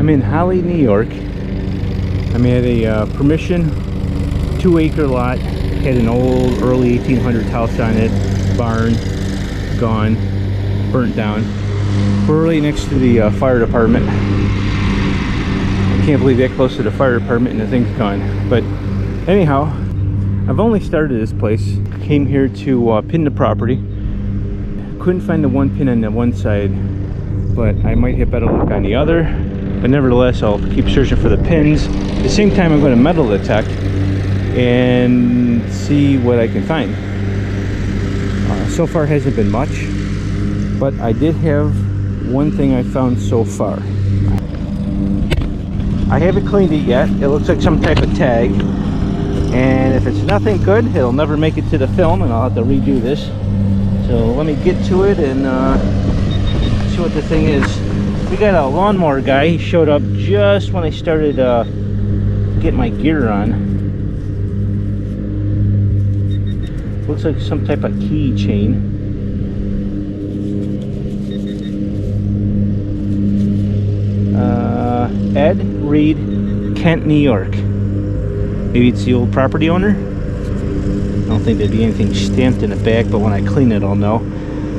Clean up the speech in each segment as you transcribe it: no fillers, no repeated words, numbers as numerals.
I'm in Holley, New York. I'm at a permission 2-acre lot. Had an old early 1800s house on it. Barn, gone, burnt down. We're right next to the fire department. I can't believe that close to the fire department and the thing's gone. But anyhow, I've only started this place. Came here to pin the property. Couldn't find the one pin on the one side, but I might have better luck on the other. But nevertheless, I'll keep searching for the pins. At the same time, I'm going to metal detect and see what I can find. So far hasn't been much, but I did have one thing I found so far. I haven't cleaned it yet. It looks like some type of tag, and if it's nothing good, it'll never make it to the film and I'll have to redo this. So let me get to it and see what the thing is. We got a lawnmower guy. He showed up just when I started getting my gear on. Looks like some type of keychain. Ed Reed, Kent, New York. Maybe it's the old property owner. I don't think there'd be anything stamped in the back, but when I clean it I'll know.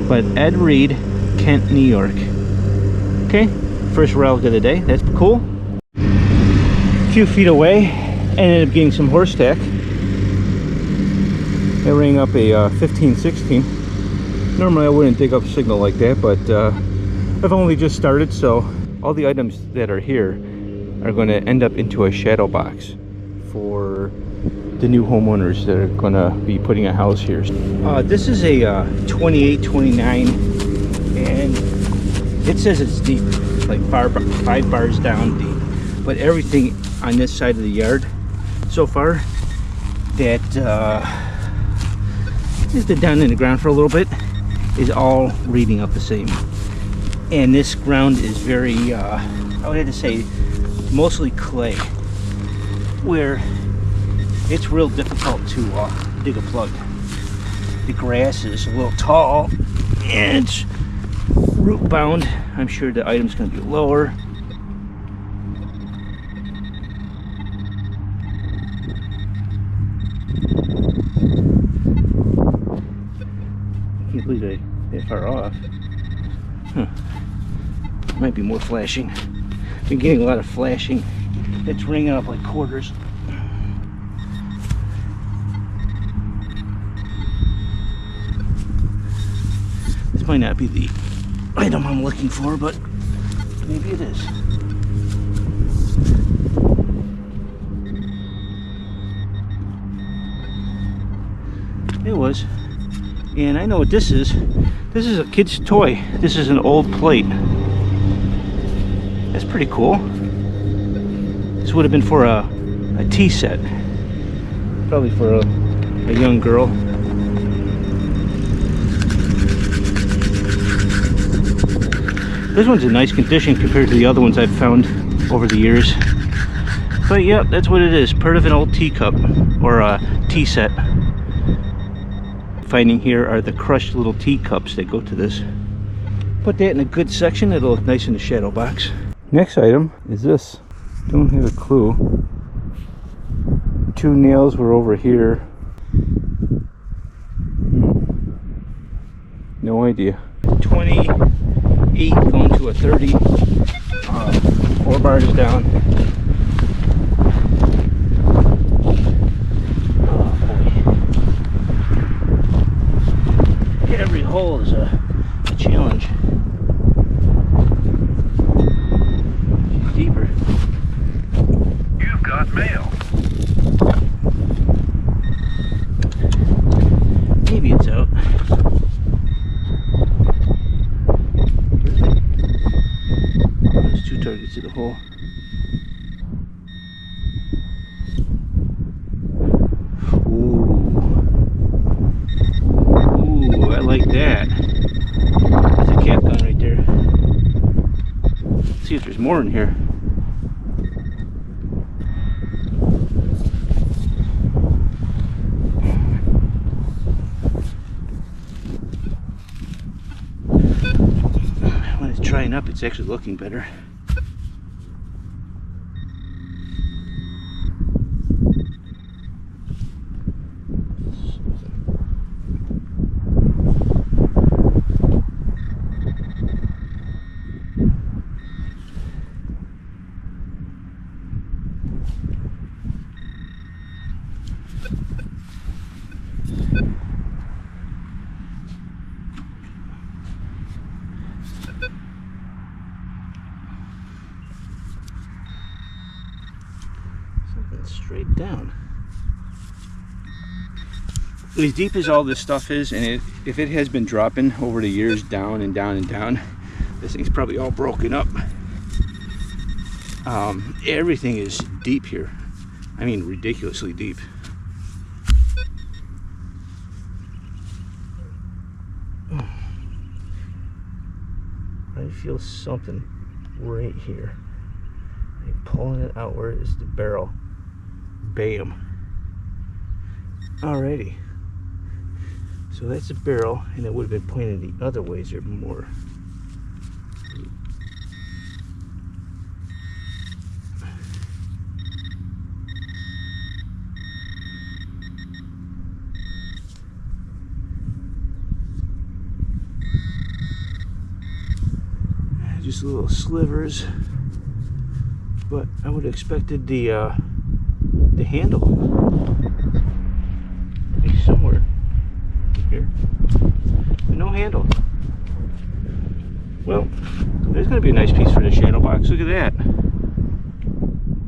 But Ed Reed, Kent, New York. Okay, first relic of the day. That's cool. A few feet away, ended up getting some horse tack. I rang up a 1516. Normally I wouldn't dig up a signal like that, but I've only just started, so all the items that are here are going to end up into a shadow box for the new homeowners that are going to be putting a house here. This is a 2829, and it says it's deep, like 5 bars down deep, but everything on this side of the yard so far that has been down in the ground for a little bit is all reading up the same. And this ground is very I would have to say mostly clay, where it's real difficult to dig a plug. The grass is a little tall and it's root bound. I'm sure the item's going to be lower. I can't believe they're far off. Huh. Might be more flashing. Been getting a lot of flashing. It's ringing up like quarters. This might not be the item I'm looking for, but maybe it is. It was. And I know what this is. This is a kid's toy. This is an old plate. That's pretty cool. This would have been for a tea set. Probably for a young girl. This one's in nice condition compared to the other ones I've found over the years. But yeah, that's what it is. Part of an old teacup or a tea set. Finding here are the crushed little teacups that go to this. Put that in a good section, it'll look nice in the shadow box. Next item is this. Don't have a clue. 2 nails were over here. No idea. 28 going to a 30. 4 bars down. Every hole is a challenge. She's deeper. You've got mail. Maybe it's out. There's 2 targets to the hole. I like that. That's a cap gun right there. Let's see if there's more in here. When it's drying up, it's actually looking better. straight down. As deep as all this stuff is, and if it has been dropping over the years down and down and down, this thing's probably all broken up. Everything is deep here. I mean, ridiculously deep. I feel something right here. I'm pulling it out. Where is the barrel? Bam. Alrighty. So that's a barrel, and it would have been pointed the other ways or more. Just little slivers, but I would have expected the handle to be somewhere here. But no handle. Well, there's going to be a nice piece for the shadow box. Look at that.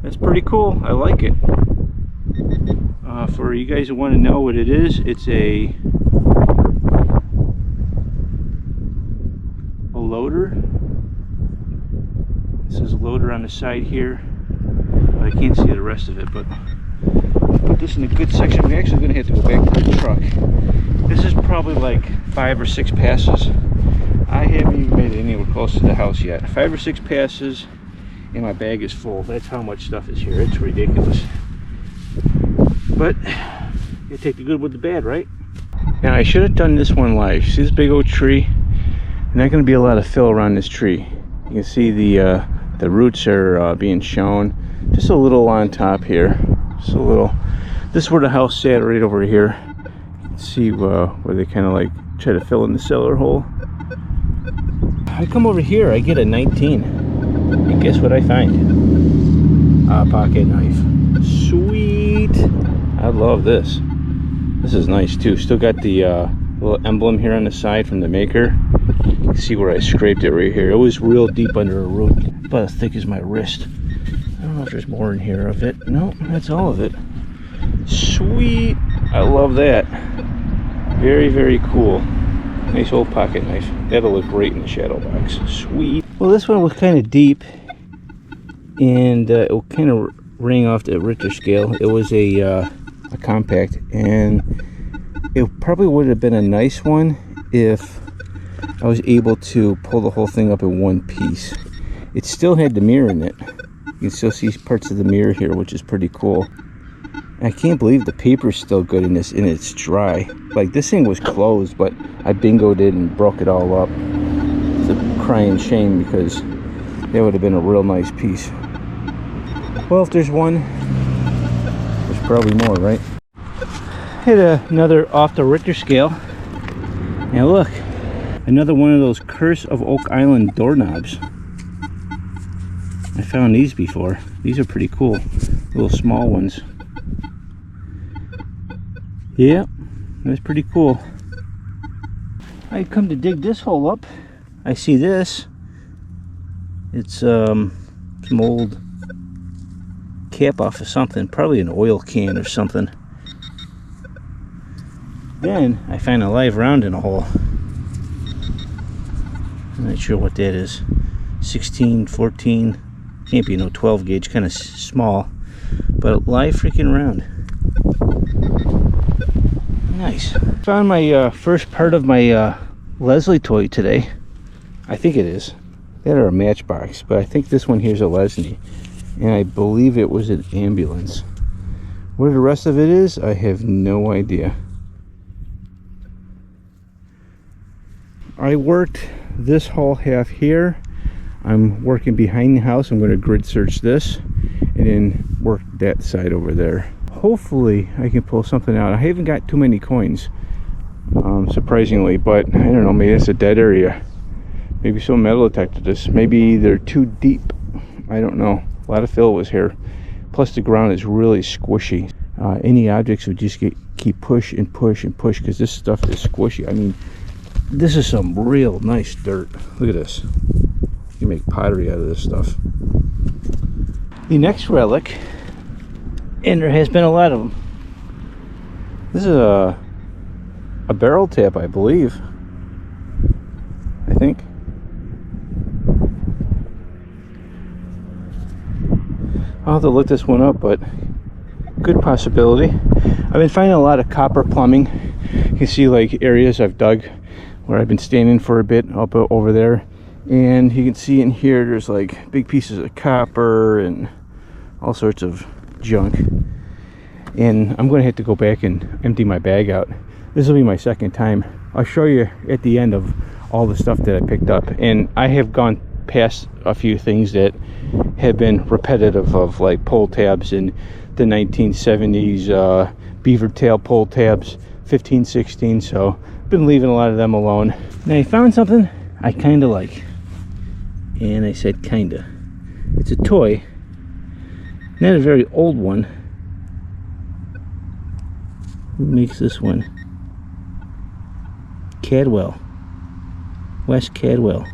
That's pretty cool. I like it. For you guys who want to know what it is, it's a loader. This is a loader on the side here. I can't see the rest of it, but put this in a good section. We're actually going to have to go back to the truck. This is probably like 5 or 6 passes. I haven't even made it anywhere close to the house yet. 5 or 6 passes, and my bag is full. That's how much stuff is here. It's ridiculous. But you take the good with the bad, right? Now I should have done this one live. See this big old tree? There's not going to be a lot of fill around this tree. You can see the roots are being shown. Just a little on top here. Just a little. This is where the house sat, right over here. You can see where they kind of like try to fill in the cellar hole. I come over here, I get a 19. And guess what I find? A pocket knife. Sweet! I love this. This is nice too. Still got the little emblem here on the side from the maker. You can see where I scraped it right here. It was real deep under a root, about as thick as my wrist. I don't know if there's more in here of it. No, that's all of it. Sweet! I love that. Very, very cool. Nice old pocket knife. That'll look great in the shadow box. Sweet. Well, this one was kind of deep, and it will kind of ring off the Richter scale. It was a compact, and it probably would have been a nice one if I was able to pull the whole thing up in one piece. It still had the mirror in it. You can still see parts of the mirror here, which is pretty cool. I can't believe the paper's still good in this, and it's dry. Like, this thing was closed, but I bingoed it and broke it all up. It's a crying shame, because that would have been a real nice piece. Well, if there's one, there's probably more, right? Hit another off the Richter scale. Now look, another one of those Curse of Oak Island doorknobs. I found these before. These are pretty cool. Little small ones. Yeah, that's pretty cool. I come to dig this hole up. I see this. It's some old cap off of something, probably an oil can or something. Then I find a live round in a hole. I'm not sure what that is. 16, 14, can't be no 12 gauge, kind of small, but a live freaking round. Nice. Found my first part of my Leslie toy today. I think it is. That or a matchbox, but I think this one here is a Leslie, and I believe it was an ambulance. Where the rest of it is, I have no idea. I worked this whole half here. I'm working behind the house. I'm going to grid search this and then work that side over there. Hopefully I can pull something out. I haven't got too many coins, surprisingly, but I don't know, maybe it's a dead area. Maybe some metal detected this. Maybe they're too deep. I don't know. A lot of fill was here. Plus the ground is really squishy. Any objects would just keep push and push and push, because this stuff is squishy. I mean, this is some real nice dirt. Look at this. You can make pottery out of this stuff. The next relic And there has been a lot of them. This is a barrel tap, I believe. I think. I'll have to look this one up, but good possibility. I've been finding a lot of copper plumbing. You can see like areas I've dug where I've been standing for a bit up over there, and you can see in here there's like big pieces of copper and all sorts of junk. And I'm going to have to go back and empty my bag out. This will be my second time. I'll show you at the end of all the stuff that I picked up, and I have gone past a few things that have been repetitive, of like pull tabs in the 1970s, beaver tail pull tabs, 15, 16, so I've been leaving a lot of them alone. Now I found something I kind of like, and I said kinda. It's a toy, not a very old one. Who makes this one? Cadwell, West Cadwell.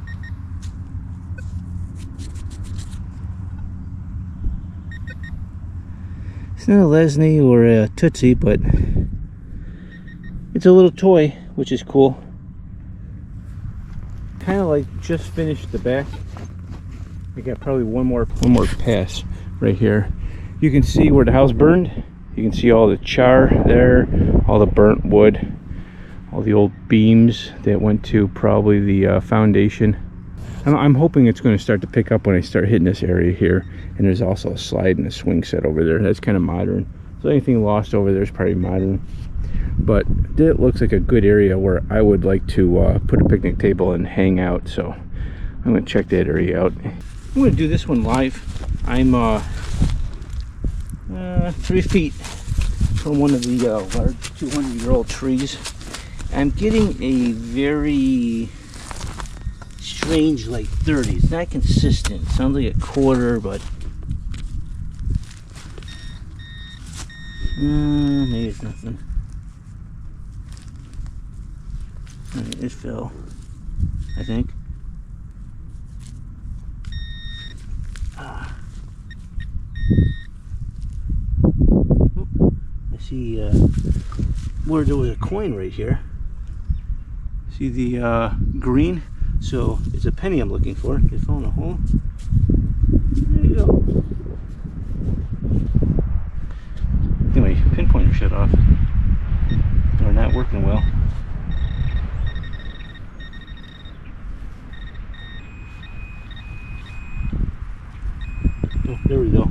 It's not a Lesney or a Tootsie, but it's a little toy, which is cool. Kind of like just finished the back. I got probably one more pass right here. You can see where the house burned. You can see all the char there, all the burnt wood, all the old beams that went to probably the foundation. I'm hoping it's going to start to pick up when I start hitting this area here. And there's also a slide and a swing set over there. That's kind of modern. So anything lost over there is probably modern. But it looks like a good area where I would like to put a picnic table and hang out. So I'm going to check that area out. I'm going to do this one live. I'm 3 feet from one of the large 200-year-old trees. I'm getting a very strange like 30. It's not consistent. It sounds like a quarter, but maybe it's nothing. It fell, I think. I see where there was a coin right here. See the green? So it's a penny I'm looking for. It fell in a hole. There you go. Anyway, pinpointer shut off. Or not working well. Oh, there we go.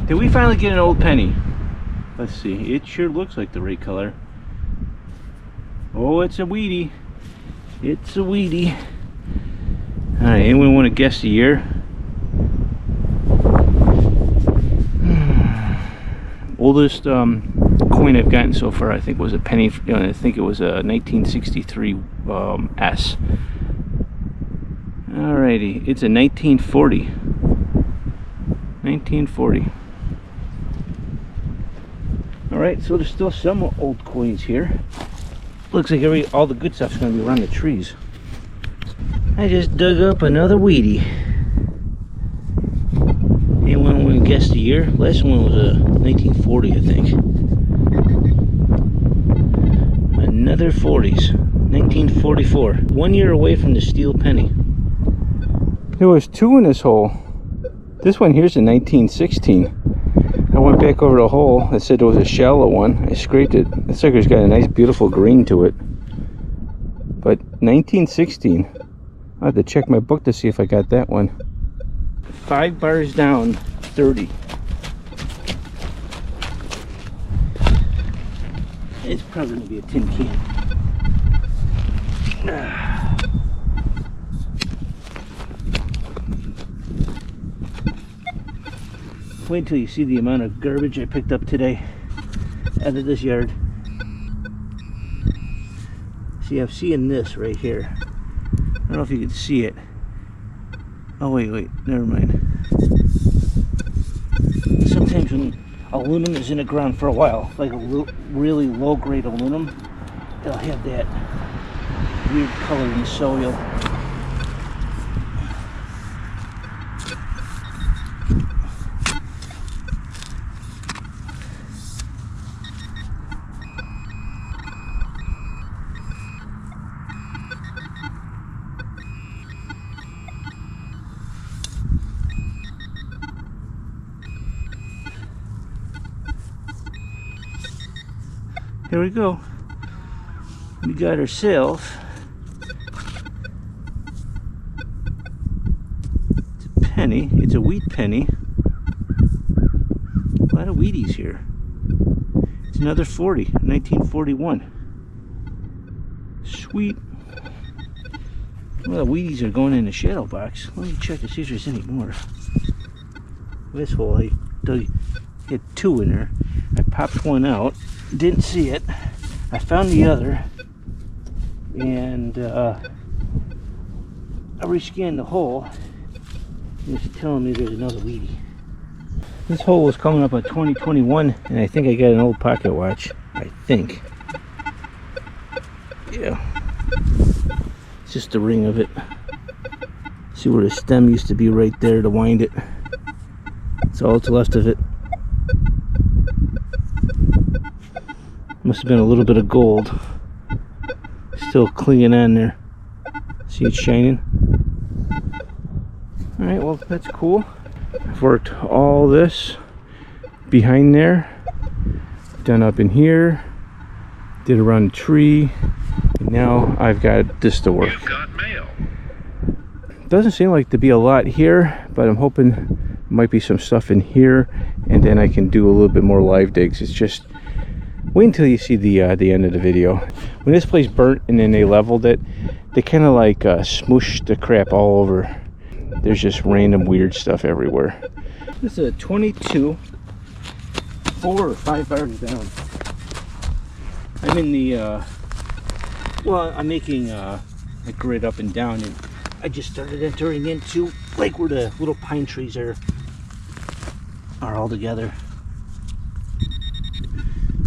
Did we finally get an old penny? Let's see. It sure looks like the right color. Oh, it's a weedy. It's a weedy. Alright, anyone want to guess the year? Oldest coin I've gotten so far, I think, was a penny. I think it was a 1963 S. Alrighty, it's a 1940. 1940. Alright, so there's still some old coins here. Looks like all the good stuff's going to be around the trees. I just dug up another weedy. Anyone want to guess the year? Last one was 1940, I think. Another 40s. 1944. 1 year away from the steel penny. There was two in this hole. This one here's a 1916. I went back over the hole. It said it was a shallow one. I scraped it. The sucker's got a nice, beautiful green to it. But 1916. I'll have to check my book to see if I got that one. 5 bars down, 30. It's probably going to be a tin can. Wait until you see the amount of garbage I picked up today out of this yard. See, I'm seeing this right here. I don't know if you can see it. Oh, wait, never mind. Sometimes when aluminum is in the ground for a while, like a really low-grade aluminum, it'll have that weird color in the soil. here we go. We got ourselves penny. It's a wheat penny. A lot of Wheaties here. It's another 40, 1941. Sweet. Well, the Wheaties are going in the shadow box. Let me check to see if there's any more. This hole, I had 2 in there. I popped one out, didn't see it. I found the other, and I rescanned the hole. It's telling me there's another Wheatie. This hole was coming up on 2021, and I think I got an old pocket watch. I think. Yeah. It's just the ring of it. See where the stem used to be right there to wind it. That's all that's left of it. Must have been a little bit of gold. Still clinging on there. See it shining? Alright, well, that's cool. I've worked all this behind there, done up in here, did around the tree, and now I've got this to work. You've got mail. Doesn't seem like to be a lot here, but I'm hoping there might be some stuff in here, and then I can do a little bit more live digs. It's just, wait until you see the end of the video. When this place burnt and then they leveled it, they kind of like smooshed the crap all over. There's just random weird stuff everywhere. This is a 22, 4 or 5 bars down. I'm in the, well, I'm making a grid up and down, and I just started entering into like where the little pine trees are all together.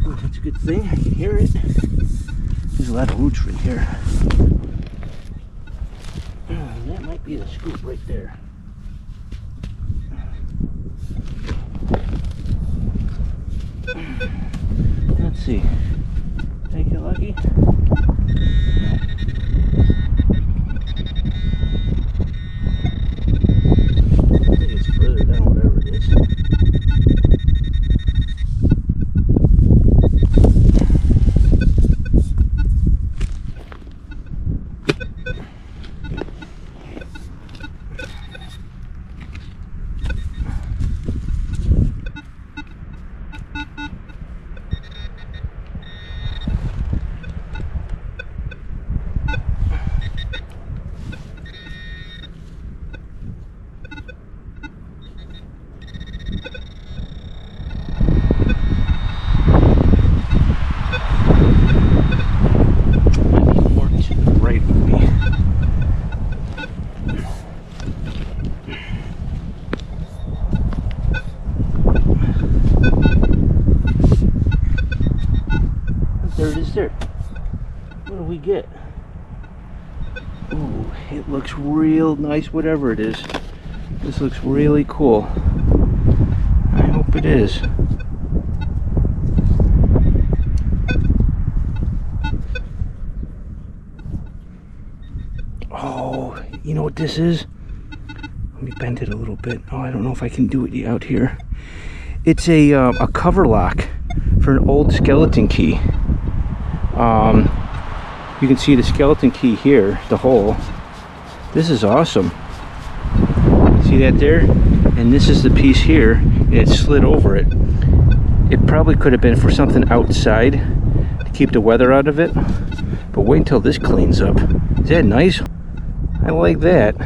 Oh, that's a good thing, I can hear it. There's a lot of roots right here. That might be the scoop right there. Let's see. Did I get lucky? I think it's further down, whatever it is. There it is there. What do we get? Ooh, it looks real nice, whatever it is. This looks really cool. I hope it is. Oh, you know what this is? Let me bend it a little bit. Oh, I don't know if I can do it out here. It's a cover lock for an old skeleton key. You can see the skeleton key here, the hole. This is awesome. See that there? And this is the piece here, and it slid over it. It probably could have been for something outside to keep the weather out of it, but wait until this cleans up. Is that nice? I like that.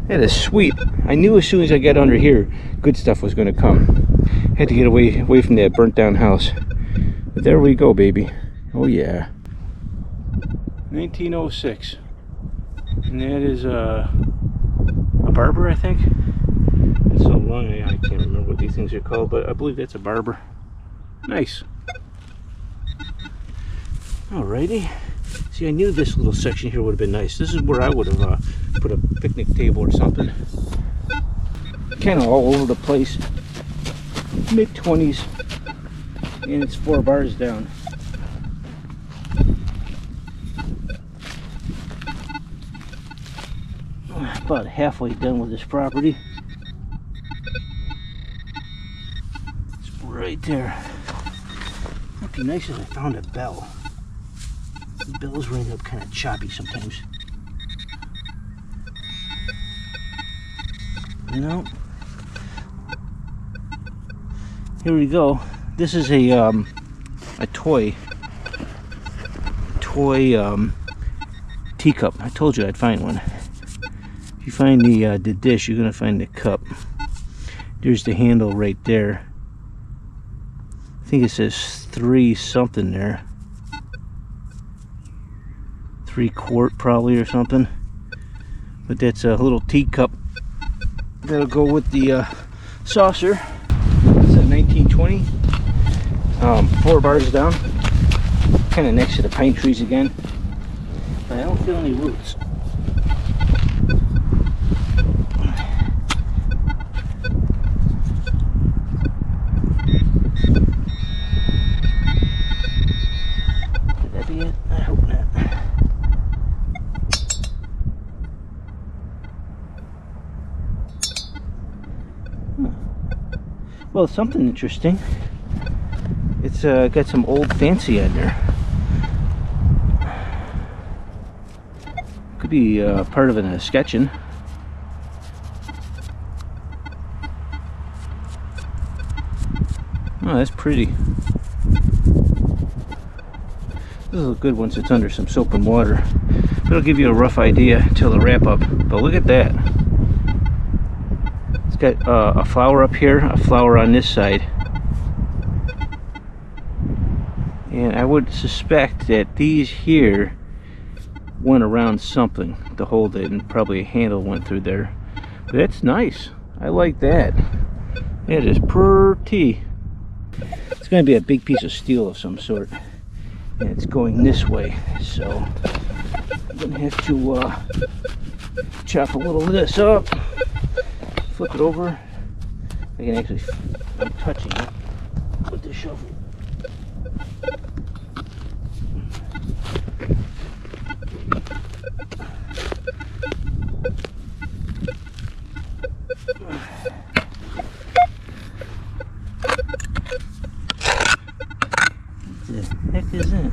That is sweet. I knew as soon as I got under here, good stuff was going to come. Had to get away from that burnt down house. But there we go, baby. Oh yeah. 1906. And that is a barber, I think. It's so long I can't remember what these things are called, but I believe that's a barber. Nice. Alrighty. See, I knew this little section here would have been nice. This is where I would have put a picnic table or something. Kind of all over the place. Mid-20s. And it's 4 bars down. About halfway done with this property. It's right there. It'd be nice if I found a bell. The bells ring up kind of choppy sometimes. No. Here we go. This is a toy teacup. I told you I'd find one. If you find the dish, you're gonna find the cup. There's the handle right there. I think it says 3 something there. 3 quart probably or something. But that's a little teacup that'll go with the saucer. It's a 1920. 4 bars down. Kind of next to the pine trees again. But I don't feel any roots. Could that be it? I hope not. Well, something interesting. It's got some old fancy on there. Could be part of a sketching. Oh, that's pretty. This is a good once it's under some soap and water. It'll give you a rough idea until the wrap up. But look at that. It's got a flower up here, a flower on this side. And I would suspect that these here went around something to hold it, and probably a handle went through there. But that's nice. I like that. It is pretty. It's going to be a big piece of steel of some sort. And it's going this way. So I'm going to have to chop a little of this up. Flip it over. I can actually, I'm touching it with the shovel. What the heck is it?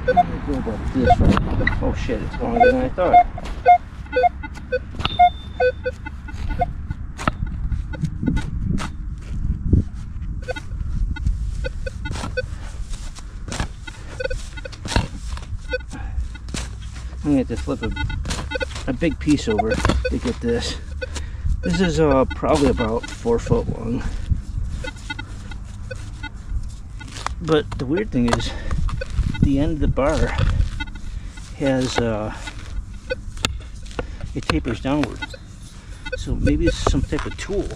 Let me go about this right. Oh shit, it's longer than I thought. I'm gonna have to flip a big piece over to get this. This is probably about 4 foot long. But the weird thing is, the end of the bar has it tapers downward. So maybe it's some type of tool.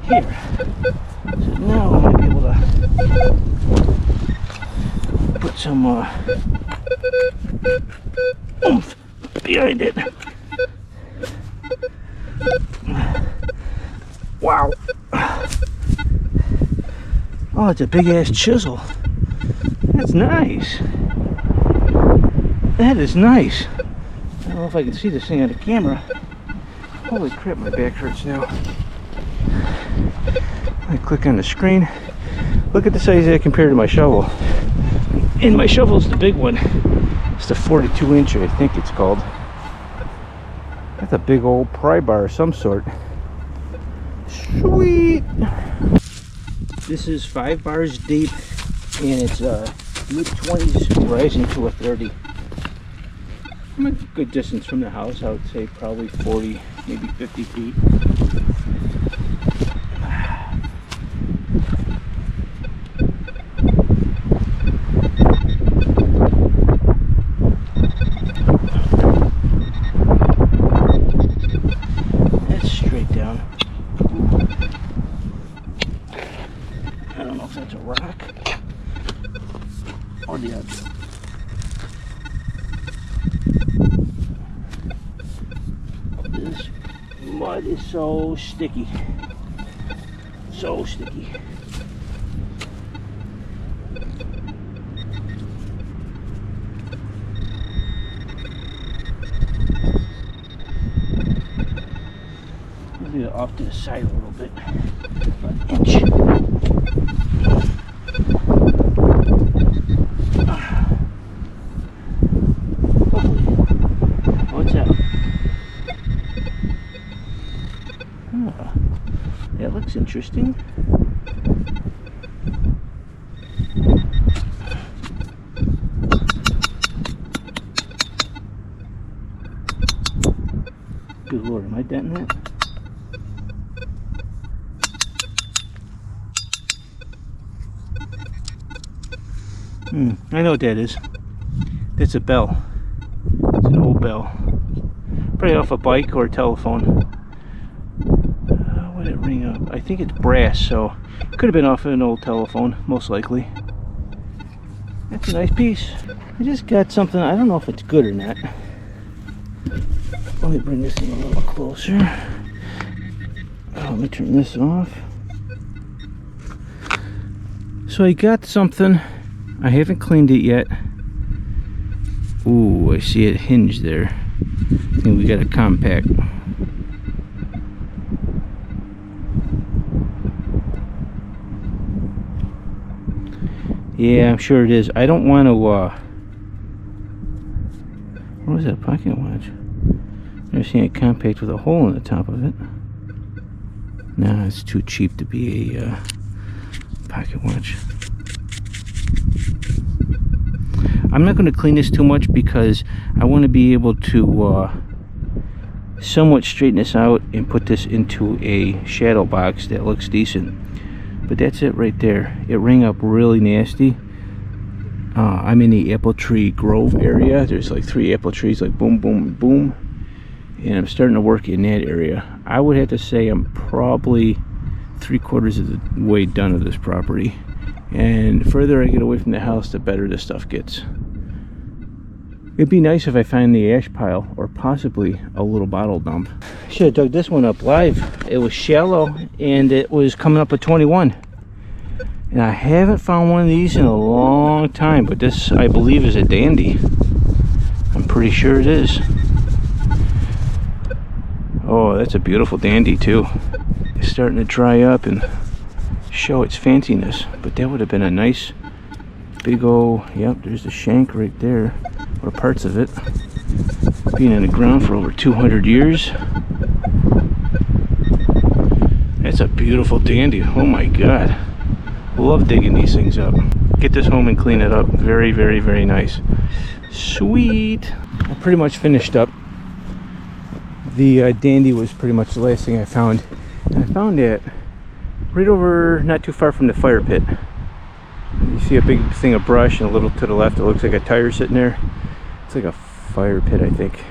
Here. So now I might be able to put some oomph behind it. Wow. Oh, it's a big ass chisel. That's nice. That is nice. I don't know if I can see this thing on the camera. Holy crap, my back hurts now. I click on the screen. Look at the size of that compared to my shovel. And my shovel's the big one. It's the 42 inch, I think it's called. That's a big old pry bar of some sort. Sweet! This is 5 bars deep, and it's mid-20s rising to a 30. I'm a good distance from the house. I would say probably 40, maybe 50 feet. That's straight down. I don't know if that's a rock or the other. mud is so sticky. So sticky. Move it off to the side a little bit. About an inch. What's that? Oh, that looks interesting. Good Lord, am I denting that? I know what that is. That's a bell. It's an old bell. Probably off a bike or a telephone. What did it ring up? I think it's brass, so could have been off of an old telephone, most likely. That's a nice piece. I just got something, I don't know if it's good or not. Let me bring this in a little closer. Let me turn this off. So I got something. I haven't cleaned it yet. Ooh, I see it hinged there. I think we got a compact. Yeah, I'm sure it is. I don't want to, what was that, pocket watch? I've never seen a compact with a hole in the top of it. Nah, it's too cheap to be a pocket watch. I'm not going to clean this too much because I want to be able to somewhat straighten this out and put this into a shadow box that looks decent. But that's it right there. It rang up really nasty. I'm in the apple tree grove area. There's like 3 apple trees, like boom, boom, boom. And I'm starting to work in that area. I would have to say I'm probably 3/4 of the way done of this property. And the further I get away from the house, the better this stuff gets. It'd be nice if I find the ash pile or possibly a little bottle dump. Should have dug this one up live. It was shallow and it was coming up at 21. And I haven't found one of these in a long time, but this I believe is a dandy. I'm pretty sure it is. Oh, that's a beautiful dandy too. It's starting to dry up and show its fanciness, but that would have been a nice big old, yep, there's the shank right there, or parts of it, being in the ground for over 200 years. That's a beautiful dandy. Oh my god, love digging these things up. Get this home and clean it up. Very, very, very nice. Sweet. I pretty much finished up. The dandy was pretty much the last thing I found, and I found it right over, not too far from the fire pit. You see a big thing of brush, and a little to the left it looks like a tire sitting there. It's like a fire pit, I think.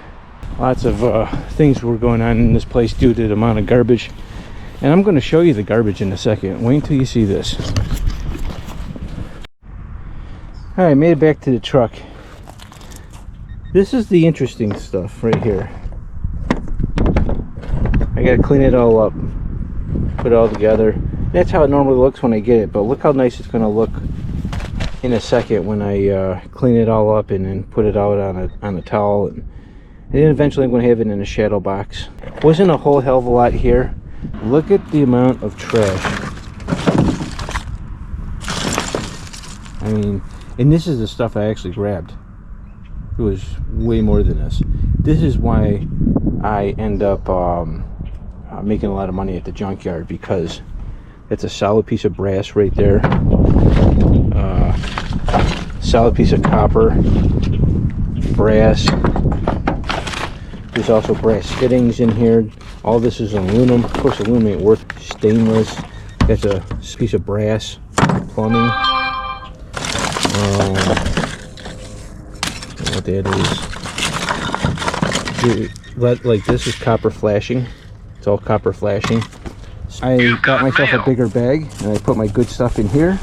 Lots of things were going on in this place due to the amount of garbage, and I'm going to show you the garbage in a second. Wait until you see this. Alright, made it back to the truck. This is the interesting stuff right here. I gotta clean it all up, put it all together. That's how it normally looks when I get it, but look how nice it's going to look in a second when I clean it all up and then put it out on a towel, and then eventually I'm going to have it in a shadow box. Wasn't a whole hell of a lot here. Look at the amount of trash. I mean, and this is the stuff I actually grabbed. It was way more than this. This is why I end up making a lot of money at the junkyard, because it's a solid piece of brass right there, solid piece of copper, brass. There's also brass fittings in here. All this is aluminum. Of course, aluminum ain't worth. Stainless. That's a piece of brass. Plumbing. What that is. Like this is copper flashing. It's all copper flashing. I got myself a bigger bag, and I put my good stuff in here,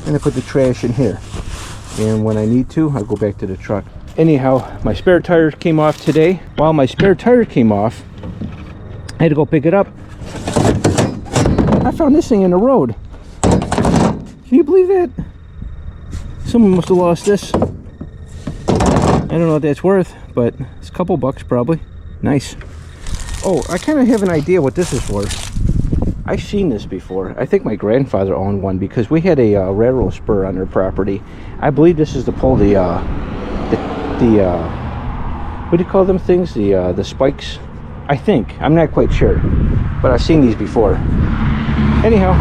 and I put the trash in here. And when I need to, I go back to the truck. Anyhow, my spare tire came off today. While my spare tire came off, I had to go pick it up. I found this thing in the road. Can you believe that? Someone must have lost this. I don't know what that's worth, but it's a couple bucks probably. Nice. Oh, I kind of have an idea what this is for. I've seen this before. I think my grandfather owned one because we had a railroad spur on their property. I believe this is to pull the what do you call them things? The spikes? I think. I'm not quite sure, but I've seen these before. Anyhow,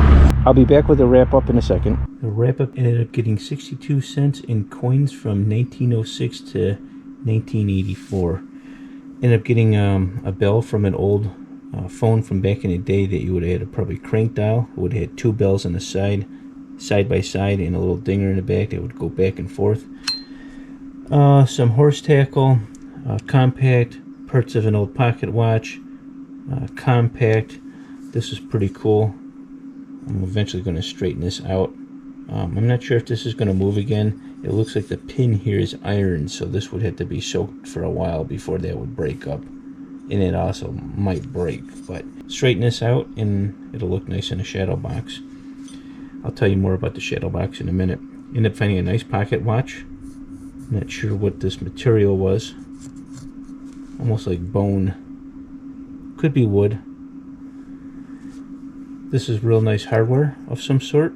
I'll be back with a wrap up in a second. The wrap up ended up getting 62 cents in coins from 1906 to 1984. Ended up getting a bell from an old phone from back in the day that you would have had a probably crank dial. It would have had two bells on the side by side, and a little dinger in the back that would go back and forth. Some horse tackle, compact, parts of an old pocket watch, compact. This is pretty cool. I'm eventually going to straighten this out. I'm not sure if this is going to move again. It looks like the pin here is iron, so this would have to be soaked for a while before that would break up. And it also might break, but straighten this out and it'll look nice in a shadow box. I'll tell you more about the shadow box in a minute. Ended up finding a nice pocket watch. I'm not sure what this material was. Almost like bone. Could be wood. This is real nice hardware of some sort.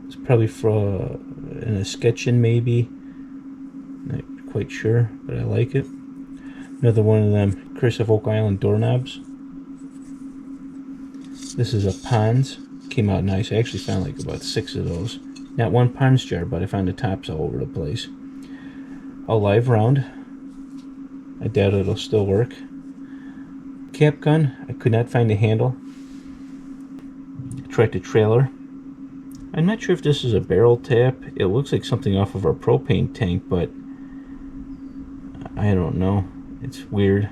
It's probably for an escutcheon maybe. Not quite sure, but I like it. Another one of them Curse of Oak Island doorknobs. This is a Pond's. Came out nice. I actually found like about 6 of those. Not one Pond's jar, but I found the tops all over the place. A live round. I doubt it'll still work. Cap gun. I could not find a handle. Tractor trailer. I'm not sure if this is a barrel tap. It looks like something off of our propane tank, but I don't know. It's weird.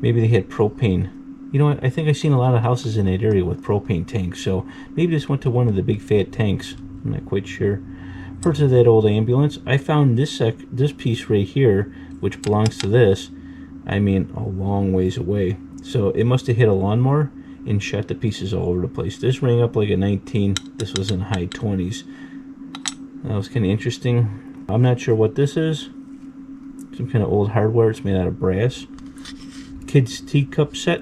Maybe they had propane. You know what? I think I've seen a lot of houses in that area with propane tanks, so maybe this went to one of the big fat tanks. I'm not quite sure. Parts of that old ambulance. I found this piece right here, which belongs to this. I mean, a long ways away. So it must have hit a lawnmower and shot the pieces all over the place. This rang up like a 19. This was in high 20s. That was kind of interesting. I'm not sure what this is. Some kind of old hardware. It's made out of brass. Kids teacup set.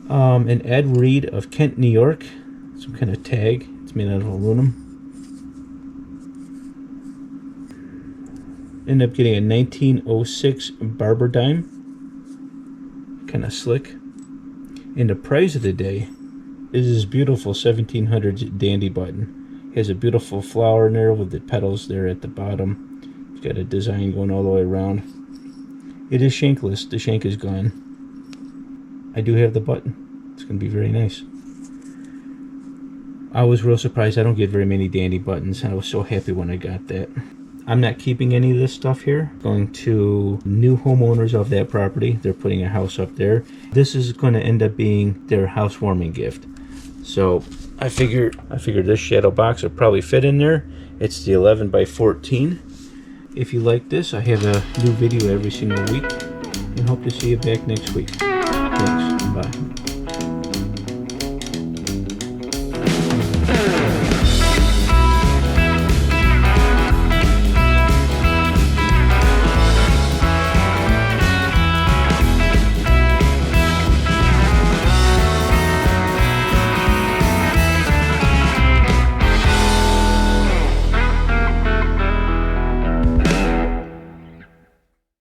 An Ed Reed of Kent, New York. Some kind of tag. It's made out of aluminum. Ended up getting a 1906 barber dime. Kind of slick. And the prize of the day is this beautiful 1700s dandy button. It has a beautiful flower in there with the petals there at the bottom. It's got a design going all the way around. It is shankless. The shank is gone. I do have the button. It's going to be very nice. I was real surprised. I don't get very many dandy buttons. I was so happy when I got that. I'm not keeping any of this stuff here. Going to new homeowners of that property. They're putting a house up there. This is going to end up being their housewarming gift. So I figured this shadow box would probably fit in there. It's the 11 by 14. If you like this, I have a new video every single week, and hope to see you back next week.